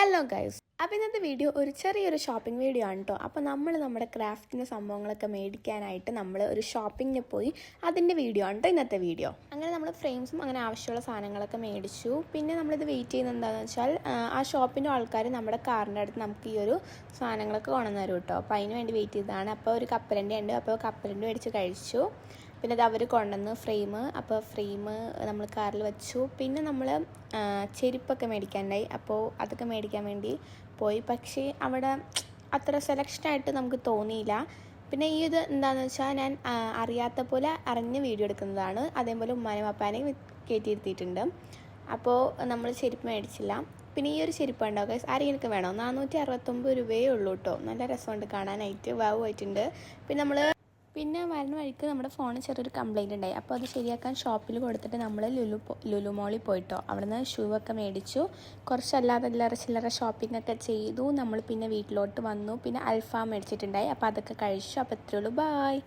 Hello guys, അപ്പോൾ ഇന്നത്തെ video ഒരു ചെറിയൊരു ഷോപ്പിംഗ് വീഡിയോ ആണ് കേട്ടോ. അപ്പോൾ നമ്മൾ നമ്മുടെ ക്രാഫ്റ്റിൻ്റെ സംഭവങ്ങളൊക്കെ മേടിക്കാനായിട്ട് നമ്മൾ ഒരു ഷോപ്പിങ്ങിന് പോയി അതിൻ്റെ വീഡിയോ ആണ് കേട്ടോ ഇന്നത്തെ വീഡിയോ. അങ്ങനെ നമ്മൾ ഫ്രെയിംസും അങ്ങനെ ആവശ്യമുള്ള സാധനങ്ങളൊക്കെ മേടിച്ചു. പിന്നെ നമ്മളിത് വെയിറ്റ് ചെയ്യുന്നത് എന്താണെന്ന് വെച്ചാൽ ആ ഷോപ്പിൻ്റെ ആൾക്കാർ നമ്മുടെ കാറിൻ്റെ അടുത്ത് നമുക്ക് ഈ ഒരു സാധനങ്ങളൊക്കെ കൊണ്ടുവന്ന് തരും കേട്ടോ. അപ്പോൾ അതിന് വേണ്ടി വെയിറ്റ് ചെയ്തതാണ്. അപ്പോൾ ഒരു കപ്പലണ്ടി ഉണ്ട്, അപ്പോൾ കപ്പലണ്ടി മേടിച്ച് കഴിച്ചു. പിന്നെ അത് അവർ കൊണ്ടുവന്ന് ഫ്രെയിം, അപ്പോൾ ഫ്രെയിം നമ്മൾ കാറിൽ വെച്ചു. പിന്നെ നമ്മൾ ചെരുപ്പൊക്കെ മേടിക്കാനുണ്ടായി, അപ്പോൾ അതൊക്കെ മേടിക്കാൻ വേണ്ടി പോയി. പക്ഷേ അവിടെ അത്ര സെലക്ഷനായിട്ട് നമുക്ക് തോന്നിയില്ല. പിന്നെ ഈ ഇത് എന്താണെന്ന് വെച്ചാൽ ഞാൻ അറിയാത്ത പോലെ അറിഞ്ഞ് വീഡിയോ എടുക്കുന്നതാണ്. അതേപോലെ ഉമ്മാനെയും അപ്പാനെയും കയറ്റിയിരുത്തിയിട്ടുണ്ട്. അപ്പോൾ നമ്മൾ ചെരുപ്പ് മേടിച്ചില്ല. പിന്നെ ഈ ഒരു ചെരുപ്പ് ഉണ്ടാവും ഗൈസ്, ആരെങ്കിലും വേണോ? 469 രൂപയേ ഉള്ളൂ കേട്ടോ. നല്ല രസമുണ്ട് കാണാനായിട്ട്, വാവ് ആയിട്ടുണ്ട്. പിന്നെ വരുന്ന വഴിക്ക് നമ്മുടെ ഫോണിൽ ചെറിയൊരു കംപ്ലയിൻ്റ് ഉണ്ടായി. അപ്പോൾ അത് ശരിയാക്കാൻ ഷോപ്പിൽ കൊടുത്തിട്ട് നമ്മൾ ലുലു മോളിൽ പോയിട്ടോ. അവിടെ നിന്ന് ഷൂ ഒക്കെ മേടിച്ചു. കുറച്ചല്ലാതെ ചില്ലറ ഷോപ്പിംഗ് ഒക്കെ ചെയ്തു. നമ്മൾ പിന്നെ വീട്ടിലോട്ട് വന്നു. പിന്നെ അൽഫാം മേടിച്ചിട്ടുണ്ടായി. അപ്പോൾ അതൊക്കെ കഴിച്ചു. അപ്പോൾ ഇത്രയേ ഉള്ളൂ, ബായ്.